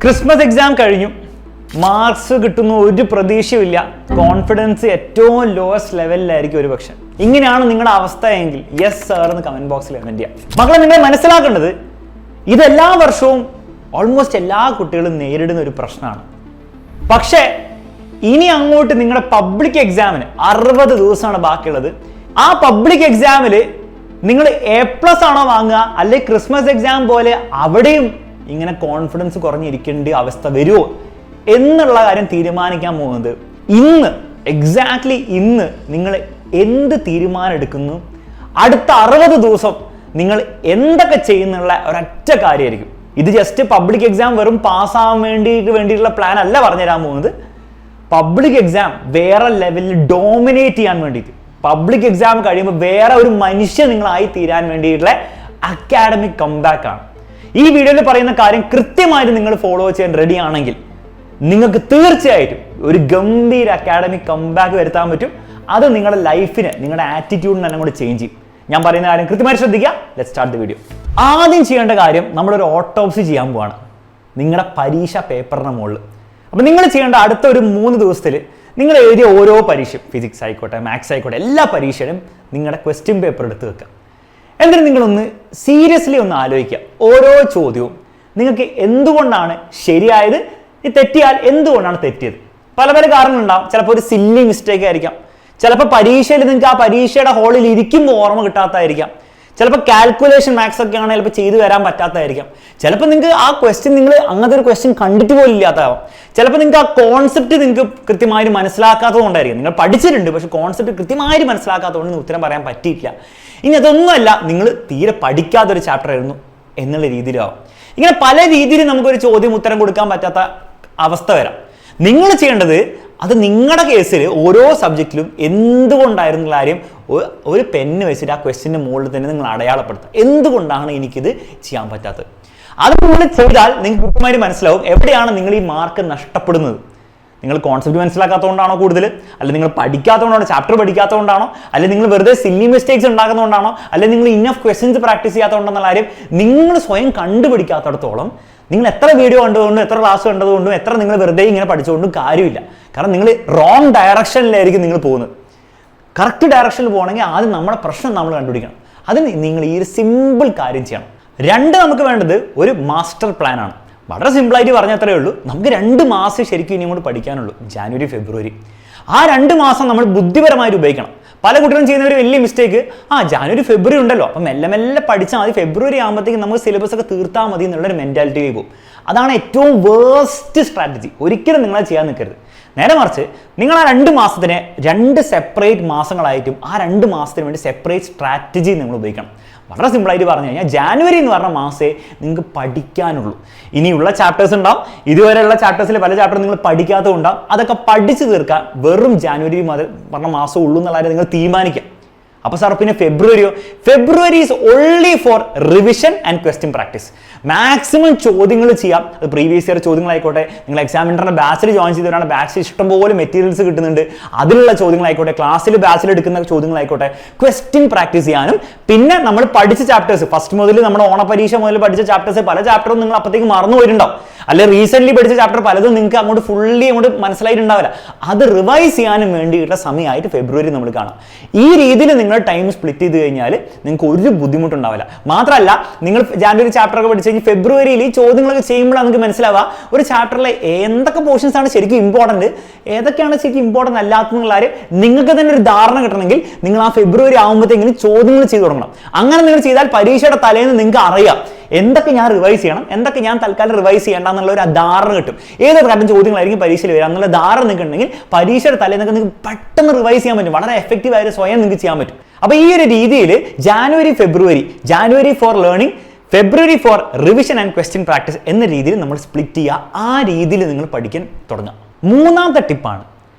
Christmas exam കഴിഞ്ഞു, marks കിട്ടുന്ന ഒരു പ്രതീക്ഷയുമില്ല, കോൺഫിഡൻസ് ഏറ്റവും ലോവസ്റ്റ് ലെവലിലായിരിക്കും ഒരു പക്ഷെ. ഇങ്ങനെയാണ് നിങ്ങളുടെ അവസ്ഥ എങ്കിൽ യെസ് സാർ എന്ന് കമന്റ് ബോക്സിൽ കമന്റ് ചെയ്യാം. മക്കളെ, നിങ്ങൾ മനസ്സിലാക്കേണ്ടത് ഇതെല്ലാ വർഷവും ഓൾമോസ്റ്റ് എല്ലാ കുട്ടികളും നേരിടുന്ന ഒരു പ്രശ്നമാണ്. പക്ഷേ ഇനി അങ്ങോട്ട് നിങ്ങളുടെ പബ്ലിക് എക്സാമിന് 60 ദിവസമാണ് ബാക്കിയുള്ളത്. ആ പബ്ലിക് എക്സാമിൽ നിങ്ങൾ A+ ആണോ വാങ്ങുക, അല്ലെങ്കിൽ ക്രിസ്മസ് എക്സാം പോലെ അവിടെയും ഇങ്ങനെ കോൺഫിഡൻസ് കുറഞ്ഞിരിക്കേണ്ട അവസ്ഥ വരുമോ എന്നുള്ള കാര്യം തീരുമാനിക്കാൻ പോകുന്നത് ഇന്ന്, എക്സാക്ട്ലി ഇന്ന് നിങ്ങൾ എന്ത് തീരുമാനം എടുക്കുന്നു, അടുത്ത 60 ദിവസം നിങ്ങൾ എന്തൊക്കെ ചെയ്യുന്നുള്ള ഒരൊറ്റ കാര്യമായിരിക്കും. ഇത് ജസ്റ്റ് പബ്ലിക് എക്സാം വെറും പാസ്സാവാൻ വേണ്ടിയിട്ടുള്ള പ്ലാൻ അല്ല പറഞ്ഞുതരാൻ പോകുന്നത്. പബ്ലിക് എക്സാം വേറെ ലെവലിൽ ഡോമിനേറ്റ് ചെയ്യാൻ വേണ്ടിയിട്ട്, പബ്ലിക് എക്സാം കഴിയുമ്പോൾ വേറെ ഒരു മനുഷ്യൻ നിങ്ങളായി തീരാൻ വേണ്ടിയിട്ടുള്ള അക്കാഡമിക് കംബാക്ക് ആണ്. ഈ വീഡിയോയിൽ പറയുന്ന കാര്യം കൃത്യമായിട്ട് നിങ്ങൾ ഫോളോ ചെയ്യാൻ റെഡി ആണെങ്കിൽ നിങ്ങൾക്ക് തീർച്ചയായിട്ടും ഒരു ഗംഭീര അക്കാഡമിക് കംബാക്ക് വരുത്താൻ പറ്റും. അത് നിങ്ങളുടെ ലൈഫിന്, നിങ്ങളുടെ ആറ്റിറ്റ്യൂഡിനെ തന്നെ കൂടെ ചേഞ്ച് ചെയ്യും. ഞാൻ പറയുന്ന കാര്യം കൃത്യമായി ശ്രദ്ധിക്കുക. Let's start the video. ആദ്യം ചെയ്യേണ്ട കാര്യം, നമ്മളൊരു ഓട്ടോപ്സി ചെയ്യാൻ പോവാണ് നിങ്ങളുടെ പരീക്ഷ പേപ്പറിന് മുകളിൽ. അപ്പം നിങ്ങൾ ചെയ്യേണ്ട അടുത്ത ഒരു 3 ദിവസത്തിൽ നിങ്ങൾ എഴുതിയ ഓരോ പരീക്ഷയും, ഫിസിക്സ് ആയിക്കോട്ടെ, മാത്സ് ആയിക്കോട്ടെ, എല്ലാ പരീക്ഷയിലും നിങ്ങളുടെ ക്വസ്റ്റ്യൻ പേപ്പർ എടുത്ത് വെക്കുക. എന്നിട്ട് നിങ്ങളൊന്ന് സീരിയസ്ലി ഒന്ന് ആലോചിക്കുക. ഓരോ ചോദ്യവും നിങ്ങൾക്ക് എന്തുകൊണ്ടാണ് ശരിയായത്, തെറ്റിയാൽ എന്തുകൊണ്ടാണ് തെറ്റിയത്. പല പല കാരണങ്ങളുണ്ടാവും. ചിലപ്പോൾ ഒരു സില്ലി മിസ്റ്റേക്ക് ആയിരിക്കാം, ചിലപ്പോൾ പരീക്ഷയിൽ നിങ്ങൾക്ക് ആ പരീക്ഷയുടെ ഹോളിൽ ഇരിക്കുമ്പോൾ ഓർമ്മ കിട്ടാത്തതായിരിക്കാം, ചിലപ്പോൾ കാൽക്കുലേഷൻ മാത്സ് ഒക്കെ ആണെങ്കിൽ ചിലപ്പോൾ ചെയ്തു വരാൻ പറ്റാത്തതായിരിക്കാം, ചിലപ്പോൾ നിങ്ങൾക്ക് ആ ക്വസ്റ്റ്യൻ നിങ്ങൾ അങ്ങനത്തെ ഒരു ക്വസ്റ്റ്യൻ കണ്ടിട്ട് പോലും ഇല്ലാത്തതാവാം, ചിലപ്പോൾ നിങ്ങൾക്ക് ആ കോൺസെപ്റ്റ് നിങ്ങൾക്ക് കൃത്യമായിട്ട് മനസ്സിലാക്കാത്തത് കൊണ്ടായിരിക്കും. നിങ്ങൾ പഠിച്ചിട്ടുണ്ട്, പക്ഷെ കോൺസെപ്റ്റ് കൃത്യമായിട്ട് മനസ്സിലാക്കാത്തതുകൊണ്ട് ഉത്തരം പറയാൻ പറ്റിയിട്ടില്ല. ഇനി അതൊന്നുമല്ല, നിങ്ങൾ തീരെ പഠിക്കാത്തൊരു ചാപ്റ്റർ ആയിരുന്നു എന്നുള്ള രീതിയിലാവും. ഇങ്ങനെ പല രീതിയിൽ നമുക്കൊരു ചോദ്യം ഉത്തരം കൊടുക്കാൻ പറ്റാത്ത അവസ്ഥ വരാം. നിങ്ങൾ ചെയ്യേണ്ടത്, അത് നിങ്ങളുടെ കേസിൽ ഓരോ സബ്ജക്റ്റിലും എന്തുകൊണ്ടായിരുന്ന കാര്യം ഒരു പെന്ന് വെച്ചിട്ട് ആ ക്വസ്റ്റ്യൻ്റെ മുകളിൽ തന്നെ നിങ്ങൾ അടയാളപ്പെടുത്തുക. എന്തുകൊണ്ടാണ് എനിക്കിത് ചെയ്യാൻ പറ്റാത്തത്. അത് നിങ്ങൾ ചെയ്താൽ നിങ്ങൾക്ക് കൃത്യമായിട്ട് മനസ്സിലാവും എവിടെയാണ് നിങ്ങൾ ഈ മാർക്ക് നഷ്ടപ്പെടുന്നത്. നിങ്ങൾ കോൺസെപ്റ്റ് മനസ്സിലാക്കാത്തതുകൊണ്ടാണോ കൂടുതൽ, അല്ലെങ്കിൽ നിങ്ങൾ പഠിക്കാത്തതുകൊണ്ടാണോ, ചാപ്റ്റർ പഠിക്കാത്തതുകൊണ്ടാണോ, അല്ലെങ്കിൽ നിങ്ങൾ വെറുതെ സില്ലി മിസ്റ്റേക്സ് ഉണ്ടാക്കുന്നതുകൊണ്ടാണോ, അല്ലെങ്കിൽ നിങ്ങൾ ഇനഫ് ക്വസ്റ്റ്യൻസ് പ്രാക്ടീസ് ചെയ്യാത്തതുകൊണ്ടെന്നുള്ള കാര്യം നിങ്ങൾ സ്വയം കണ്ടുപിടിക്കാത്തടത്തോളം നിങ്ങൾ എത്ര വീഡിയോ കണ്ടതുകൊണ്ടും എത്ര ക്ലാസ് കണ്ടതുകൊണ്ടും എത്ര നിങ്ങൾ വെറുതെ ഇങ്ങനെ പഠിച്ചുകൊണ്ടും കാര്യമില്ല. കാരണം നിങ്ങൾ റോങ് ഡയറക്ഷനിലായിരിക്കും നിങ്ങൾ പോകുന്നത്. കറക്റ്റ് ഡയറക്ഷനിൽ പോകണമെങ്കിൽ ആദ്യം നമ്മുടെ പ്രശ്നം നമ്മൾ കണ്ടുപിടിക്കണം. അതിന് നിങ്ങൾ ഈ ഒരു സിമ്പിൾ കാര്യം ചെയ്യണം. 2 നമുക്ക് വേണ്ടത് ഒരു മാസ്റ്റർ പ്ലാൻ ആണ്. വളരെ സിമ്പിളായിട്ട് പറഞ്ഞത്രേ ഉള്ളൂ. നമുക്ക് 2 മാസം ശരിക്കും ഇനി കൊണ്ട് പഠിക്കാനുള്ളൂ, ജാനുവരി ഫെബ്രുവരി. ആ 2 മാസം നമ്മൾ ബുദ്ധിപരമായിട്ട് ഉപയോഗിക്കണം. പല കുട്ടികളും ചെയ്യുന്ന ഒരു വലിയ മിസ്റ്റേക്ക്, ജാനുവരി ഫെബ്രുവരി ഉണ്ടല്ലോ, അപ്പം മെല്ലെ മെല്ലെ പഠിച്ചാൽ മതി, ഫെബ്രുവരി ആകുമ്പോഴത്തേക്കും നമുക്ക് സിലബസ് ഒക്കെ തീർത്താൽ മതി എന്നുള്ളൊരു മെൻറ്റാലിറ്റിയിൽ പോകും. അതാണ് ഏറ്റവും വേസ്റ്റ് സ്ട്രാറ്റജി. ഒരിക്കലും നിങ്ങൾ ചെയ്യാൻ നിൽക്കരുത്. നേരെ മറിച്ച് നിങ്ങൾ ആ 2 മാസത്തിനെ 2 സെപ്പറേറ്റ് മാസങ്ങളായിട്ടും ആ 2 മാസത്തിന് വേണ്ടി സെപ്പറേറ്റ് സ്ട്രാറ്റജി നിങ്ങൾ ഉപയോഗിക്കണം. വളരെ സിമ്പിളായിട്ട് പറഞ്ഞു കഴിഞ്ഞാൽ ജാനുവരി എന്ന് പറഞ്ഞ മാസമേ നിങ്ങൾക്ക് പഠിക്കാനുള്ളൂ. ഇനിയുള്ള ചാപ്റ്റേഴ്സ് ഉണ്ടാവും, ഇതുവരെയുള്ള ചാപ്റ്റേഴ്സിൽ പല ചാപ്റ്റർ നിങ്ങൾ പഠിക്കാത്തതുണ്ടാവും. അതൊക്കെ പഠിച്ചു തീർക്കാൻ വെറും ജാനുവരി പറഞ്ഞ മാസം ഉള്ളൂ എന്നുള്ള കാര്യം നിങ്ങൾ തീരുമാനിക്കാം. അപ്പോൾ സാർ പിന്നെ ഫെബ്രുവരിയോ? February is only for revision and question practice. Maximum ചോദ്യങ്ങൾ ചെയ്യാം. അത് പ്രീവിയസ് ഇയർ ചോദ്യങ്ങളായിക്കോട്ടെ, നിങ്ങൾ എക്സാമിനറിന്റെ ബാച്ചിൽ ജോയിൻ ചെയ്തവരാണ്, ബാച്ചിൽ ഇഷ്ടംപോലെ മെറ്റീരിയൽസ് കിട്ടുന്നുണ്ട്, അതിലുള്ള ചോദ്യങ്ങളായിക്കോട്ടെ, ക്ലാസ്സിൽ ബാച്ചിൽ എടുക്കുന്ന ചോദ്യങ്ങളായിക്കോട്ടെ, ക്വസ്റ്റ്യൻ പ്രാക്ടീസ് ചെയ്യാനും. പിന്നെ നമ്മൾ പഠിച്ച ചാപ്റ്റേഴ്സ്, ഫസ്റ്റ് മുതൽ നമ്മുടെ ഓണപരീക്ഷ മുതൽ പഠിച്ച ചാപ്റ്റേഴ്സ് പല ചാപ്റ്ററും നിങ്ങൾ അപ്പോഴത്തേക്ക് മറന്നു പോയിട്ടുണ്ടാവും. അല്ലെ റീസെന്റ് പഠിച്ച ചാപ്റ്റർ പലതും നിങ്ങൾക്ക് അങ്ങോട്ട് ഫുള്ളി അങ്ങോട്ട് മനസ്സിലായിട്ടുണ്ടാവില്ല. അത് റിവൈസ് ചെയ്യാനും വേണ്ടിയിട്ടുള്ള സമയമായിട്ട് ഫെബ്രുവരി നമ്മൾ കാണാം. ഈ രീതിയിൽ നിങ്ങൾ ടൈം സ്പ്ലിറ്റ് ചെയ്ത് കഴിഞ്ഞാൽ നിങ്ങൾക്ക് ഒരു ബുദ്ധിമുട്ടുണ്ടാവില്ല. മാത്രമല്ല, നിങ്ങൾ ജാനുവരി ചാപ്റ്റർ ഒക്കെ പഠിച്ചു കഴിഞ്ഞാൽ ഫെബ്രുവരിയിൽ ഈ ചോദ്യങ്ങളൊക്കെ ചെയ്യുമ്പോഴാണ് നിങ്ങൾക്ക് മനസ്സിലാവുക ഒരു ചാപ്റ്ററിലെ എന്തൊക്കെ പോർഷൻസ് ആണ് ശരിക്കും ഇമ്പോർട്ടൻറ്റ്, ഏതൊക്കെയാണ് ശരിക്കും ഇമ്പോർട്ടൻ്റ് അല്ലാത്തതെന്നുള്ള കാര്യം നിങ്ങൾക്ക് തന്നെ ഒരു ധാരണ കിട്ടണമെങ്കിൽ നിങ്ങൾ ആ ഫെബ്രുവരി ആകുമ്പോഴത്തേക്കും ചോദ്യങ്ങൾ ചെയ്ത് തുടങ്ങണം. അങ്ങനെ നിങ്ങൾ ചെയ്താൽ പരീക്ഷയുടെ തലേന്ന് നിങ്ങൾക്ക് അറിയാം എന്തൊക്കെ ഞാൻ റിവൈസ് ചെയ്യണം, എന്തൊക്കെ ഞാൻ തൽക്കാലം റിവൈസ് ചെയ്യേണ്ട എന്നുള്ള ഒരു ധാരണ കിട്ടും. ഏത് തരം ചോദ്യങ്ങളായിരിക്കും പരീക്ഷയിൽ വരിക എന്നുള്ള ധാരണ നിങ്ങൾക്ക് ഉണ്ടെങ്കിൽ പരീക്ഷയുടെ തലേന്നൊക്കെ നിങ്ങൾക്ക് പെട്ടെന്ന് റിവൈസ് ചെയ്യാൻ പറ്റും. വളരെ എഫക്റ്റീവ് ആയിട്ട് സ്വയം നിങ്ങൾക്ക് ചെയ്യാൻ പറ്റും. അപ്പോൾ ഈ ഒരു രീതിയിൽ January February, January for learning, February for revision and question practice എന്ന രീതിയിൽ നമ്മൾ സ്പ്ലിറ്റ് ചെയ്യുക. ആ രീതിയിൽ നിങ്ങൾ പഠിക്കാൻ തുടങ്ങുക. 3ാമത്തെ ടിപ്പാണ്,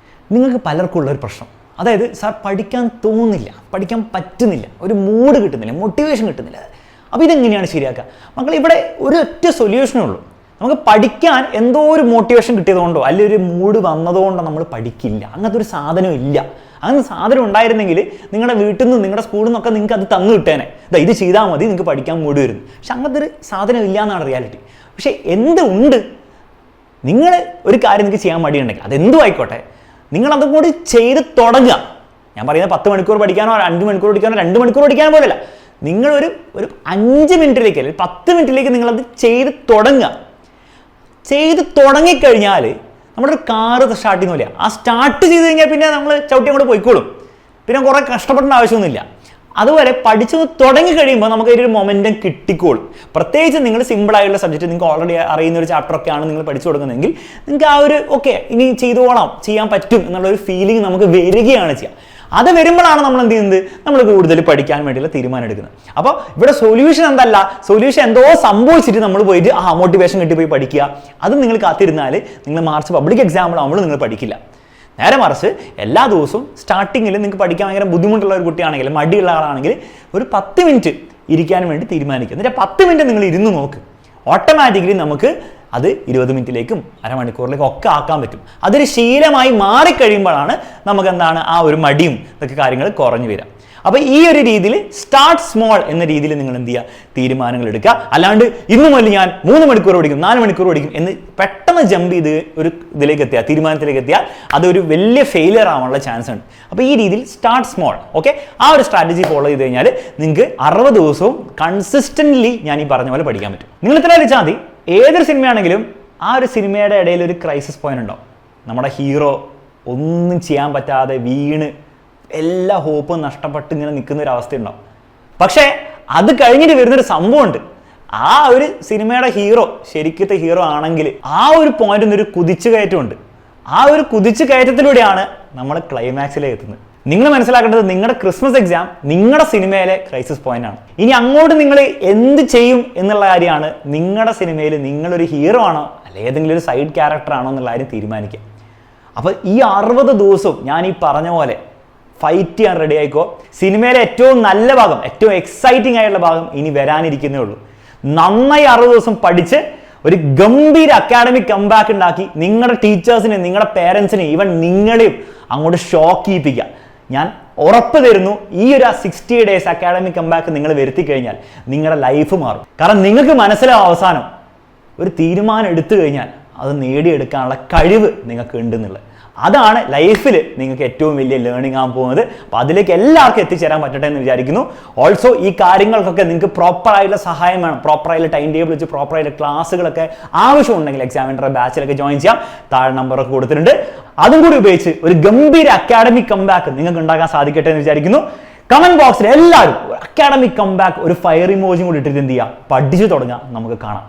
നിങ്ങൾക്ക് പലർക്കും ഉള്ള ഒരു പ്രശ്നം. അതായത് സാർ പഠിക്കാൻ തോന്നുന്നില്ല, പഠിക്കാൻ പറ്റുന്നില്ല, ഒരു മൂഡ് കിട്ടുന്നില്ല, മോട്ടിവേഷൻ കിട്ടുന്നില്ല. അപ്പോൾ ഇതെങ്ങനെയാണ് ശരിയാക്കുക? മക്കൾ, ഇവിടെ ഒരൊറ്റ സൊല്യൂഷനേ ഉള്ളൂ. നമുക്ക് പഠിക്കാൻ എന്തോ ഒരു മോട്ടിവേഷൻ കിട്ടിയതുകൊണ്ടോ അല്ലെങ്കിൽ ഒരു മൂഡ് വന്നതുകൊണ്ടോ നമ്മൾ പഠിക്കില്ല. അങ്ങനത്തെ ഒരു സാധനം ഇല്ല. അങ്ങനെ സാധനം ഉണ്ടായിരുന്നെങ്കിൽ നിങ്ങളുടെ വീട്ടിൽ നിന്ന് നിങ്ങളുടെ സ്കൂളിൽ നിന്നൊക്കെ നിങ്ങൾക്ക് അത് തന്നു കിട്ടേനെ. ഇത് ചെയ്താൽ മതി, നിങ്ങൾക്ക് പഠിക്കാൻ മൂഡ് വരുന്നു. പക്ഷെ അങ്ങനത്തെ ഒരു സാധനം ഇല്ല എന്നാണ് റിയാലിറ്റി. പക്ഷെ എന്തുണ്ട്, നിങ്ങൾ ഒരു കാര്യം നിങ്ങൾക്ക് ചെയ്യാൻ മടിയുണ്ടെങ്കിൽ അതെന്തും ആയിക്കോട്ടെ, നിങ്ങൾ അതും കൂടി ചെയ്ത് തുടങ്ങുക. ഞാൻ പറയുന്നത് 10 മണിക്കൂർ പഠിക്കാനോ 5 മണിക്കൂർ പഠിക്കാനോ 2 മണിക്കൂർ പഠിക്കാനോ പോലെയല്ല. നിങ്ങൾ ഒരു 5 മിനിറ്റിലേക്ക് അല്ലെങ്കിൽ 10 മിനിറ്റിലേക്ക് നിങ്ങളത് ചെയ്ത് തുടങ്ങുക. ചെയ്ത് തുടങ്ങിക്കഴിഞ്ഞാൽ നമ്മുടെ ഒരു കാറ് സ്റ്റാർട്ട് ചെയ്യുന്ന പോലെയാണ്. ആ സ്റ്റാർട്ട് ചെയ്ത് കഴിഞ്ഞാൽ പിന്നെ നമ്മൾ ചവിട്ടി അങ്ങോട്ട് പോയിക്കോളും. പിന്നെ കുറേ കഷ്ടപ്പെടേണ്ട ആവശ്യമൊന്നുമില്ല. അതുപോലെ പഠിച്ചു തുടങ്ങി കഴിയുമ്പോൾ നമുക്ക് ഒരു മൊമെൻറ്റം കിട്ടിക്കോളും. പ്രത്യേകിച്ച് നിങ്ങൾ സിമ്പിളായുള്ള സബ്ജക്റ്റ് നിങ്ങൾക്ക് ഓൾറെഡി അറിയുന്ന ഒരു ചാപ്റ്ററൊക്കെയാണ് നിങ്ങൾ പഠിച്ചു കൊടുക്കുന്നതെങ്കിൽ നിങ്ങൾക്ക് ആ ഒരു ഓക്കെ ഇനി ചെയ്തോളാം, ചെയ്യാൻ പറ്റും എന്നുള്ളൊരു ഫീലിംഗ് നമുക്ക് വരികയാണ് ചെയ്യുക. അത് വരുമ്പോഴാണ് നമ്മൾ എന്ത് ചെയ്യുന്നത്, നമ്മൾ കൂടുതൽ പഠിക്കാൻ വേണ്ടിയുള്ള തീരുമാനം എടുക്കുന്നത്. അപ്പോൾ ഇവിടെ സൊല്യൂഷൻ എന്തല്ല, സൊല്യൂഷൻ എന്തോ സംഭവിച്ചിട്ട് നമ്മൾ പോയിട്ട് മോട്ടിവേഷൻ കിട്ടി പോയി പഠിക്കുക. അത് നിങ്ങൾ കാത്തിരുന്നാൽ നിങ്ങൾ മാർച്ച് പബ്ലിക് എക്സാമിലാകുമ്പോൾ നിങ്ങൾ പഠിക്കില്ല. നേരെ മറിച്ച് എല്ലാ ദിവസവും സ്റ്റാർട്ടിങ്ങിൽ നിങ്ങൾക്ക് പഠിക്കാൻ ഭയങ്കര ബുദ്ധിമുട്ടുള്ള ഒരു കുട്ടിയാണെങ്കിൽ, മടിയുള്ള ആളാണെങ്കിൽ ഒരു 10 മിനിറ്റ് ഇരിക്കാൻ വേണ്ടി തീരുമാനിക്കുക. എന്നിട്ട് 10 മിനിറ്റ് നിങ്ങൾ ഇരുന്ന് നോക്ക്. ഓട്ടോമാറ്റിക്കലി നമുക്ക് അത് 20 മിനിറ്റിലേക്കും അരമണിക്കൂറിലേക്കും ഒക്കെ ആക്കാൻ പറ്റും. അതൊരു ശീലമായി മാറിക്കഴിയുമ്പോഴാണ് നമുക്ക് എന്താണ് ആ ഒരു മടിയും ഇതൊക്കെ കാര്യങ്ങൾ കുറഞ്ഞു വരിക. അപ്പോൾ ഈ ഒരു രീതിയിൽ സ്റ്റാർട്ട് സ്മോൾ എന്ന രീതിയിൽ നിങ്ങൾ എന്ത് ചെയ്യുക, തീരുമാനങ്ങൾ എടുക്കുക. അല്ലാണ്ട് ഇന്നു മുതൽ ഞാൻ 3 മണിക്കൂർ പഠിക്കും 4 മണിക്കൂർ പഠിക്കും എന്ന് പെട്ടെന്ന് ജമ്പ് ചെയ്ത് ഒരു ഇതിലേക്ക് എത്തിയാൽ, തീരുമാനത്തിലേക്ക് എത്തിയാൽ അതൊരു വലിയ ഫെയിലിയർ ആവാനുള്ള ചാൻസ് ഉണ്ട്. അപ്പോൾ ഈ രീതിയിൽ സ്റ്റാർട്ട് സ്മോൾ, ഓക്കെ, ആ ഒരു സ്ട്രാറ്റജി ഫോളോ ചെയ്ത് കഴിഞ്ഞാൽ നിങ്ങൾക്ക് 60 ദിവസവും കൺസിസ്റ്റൻ്റ്ലി ഞാൻ ഈ പറഞ്ഞ പോലെ പഠിക്കാൻ പറ്റും. നിങ്ങൾ ഇത്ര വെച്ചാൽ മതി. ഏതൊരു സിനിമയാണെങ്കിലും ആ ഒരു സിനിമയുടെ ഇടയിൽ ഒരു ക്രൈസിസ് പോയിന്റ് ഉണ്ടാവും. നമ്മുടെ ഹീറോ ഒന്നും ചെയ്യാൻ പറ്റാതെ വീണ് എല്ലാ ഹോപ്പും നഷ്ടപ്പെട്ട് ഇങ്ങനെ നിൽക്കുന്ന ഒരു അവസ്ഥ ഉണ്ടാവും. പക്ഷേ അത് കഴിഞ്ഞിട്ട് വരുന്നൊരു സംഭവമുണ്ട്. ആ ഒരു സിനിമയുടെ ഹീറോ ശരിക്കത്തെ ഹീറോ ആണെങ്കിൽ ആ ഒരു പോയിന്റിൽ നിന്നൊരു കുതിച്ചു കയറ്റമുണ്ട്. ആ ഒരു കുതിച്ചു കയറ്റത്തിലൂടെയാണ് നമ്മൾ ക്ലൈമാക്സിലേക്ക് എത്തുന്നത്. നിങ്ങൾ മനസ്സിലാക്കേണ്ടത് നിങ്ങളുടെ ക്രിസ്മസ് എക്സാം നിങ്ങളുടെ സിനിമയിലെ ക്രൈസിസ് പോയിന്റ് ആണ്. ഇനി അങ്ങോട്ട് നിങ്ങൾ എന്ത് ചെയ്യും എന്നുള്ള കാര്യമാണ് നിങ്ങളുടെ സിനിമയിൽ നിങ്ങളൊരു ഹീറോ ആണോ അല്ലെങ്കിൽ ഏതെങ്കിലും ഒരു സൈഡ് ക്യാരക്ടർ ആണോ എന്നുള്ള കാര്യം തീരുമാനിക്കുക. അപ്പോൾ ഈ 60 ദിവസവും ഞാൻ ഈ പറഞ്ഞ പോലെ ഫൈറ്റ് ചെയ്യാൻ റെഡി ആയിക്കോ. സിനിമയിലെ ഏറ്റവും നല്ല ഭാഗം, ഏറ്റവും എക്സൈറ്റിംഗ് ആയിട്ടുള്ള ഭാഗം ഇനി വരാനിരിക്കുന്നേ ഉള്ളൂ. നന്നായി 60 ദിവസം പഠിച്ച് ഒരു ഗംഭീര അക്കാഡമിക് കംബാക്ക് ഉണ്ടാക്കി നിങ്ങളുടെ ടീച്ചേഴ്സിനെ, നിങ്ങളുടെ പേരൻസിനെ, ഈവൻ നിങ്ങളെയും അങ്ങോട്ട് ഷോക്ക് ചെയ്യിപ്പിക്കുക. ഞാൻ ഉറപ്പ് തരുന്നു, ഈ ഒരു 60 ഡേയ്സ് അക്കാഡമിക് കംബാക്ക് നിങ്ങൾ വരുത്തി കഴിഞ്ഞാൽ നിങ്ങളുടെ ലൈഫ് മാറും. കാരണം നിങ്ങൾക്ക് മനസ്സിലാവും അവസാനം ഒരു തീരുമാനം എടുത്തു കഴിഞ്ഞാൽ അത് നേടിയെടുക്കാനുള്ള കഴിവ് നിങ്ങൾക്ക് ഉണ്ടെന്നുള്ളത്. അതാണ് ലൈഫിൽ നിങ്ങൾക്ക് ഏറ്റവും വലിയ ലേണിംഗ് ആകാൻ പോകുന്നത്. അപ്പോൾ അതിലേക്ക് എല്ലാവർക്കും എത്തിച്ചേരാൻ പറ്റട്ടെ എന്ന് വിചാരിക്കുന്നു. ഓൾസോ ഈ കാര്യങ്ങൾക്കൊക്കെ നിങ്ങൾക്ക് പ്രോപ്പറായിട്ടുള്ള സഹായം വേണം. പ്രോപ്പറായിട്ടുള്ള ടൈം ടേബിൾ വെച്ച് പ്രോപ്പറായിട്ടുള്ള ക്ലാസ്സുകളൊക്കെ ആവശ്യമുണ്ടെങ്കിൽ എക്സാമിനറുടെ ബാച്ചിലൊക്കെ ജോയിൻ ചെയ്യാം. താഴെ നമ്പറൊക്കെ കൊടുത്തിട്ടുണ്ട്. അതും കൂടി ഉപയോഗിച്ച് ഒരു ഗംഭീര അക്കാഡമിക് കംബാക്ക് നിങ്ങൾക്ക് ഉണ്ടാക്കാൻ സാധിക്കട്ടെ എന്ന് വിചാരിക്കുന്നു. കമന്റ് ബോക്സിൽ എല്ലാവരും അക്കാഡമിക് കംബാക്ക് ഒരു ഫയർ ഇമോജി കൂടി ഇട്ടിട്ട് എന്ത് ചെയ്യുക, പഠിച്ചു തുടങ്ങാം. നമുക്ക് കാണാം.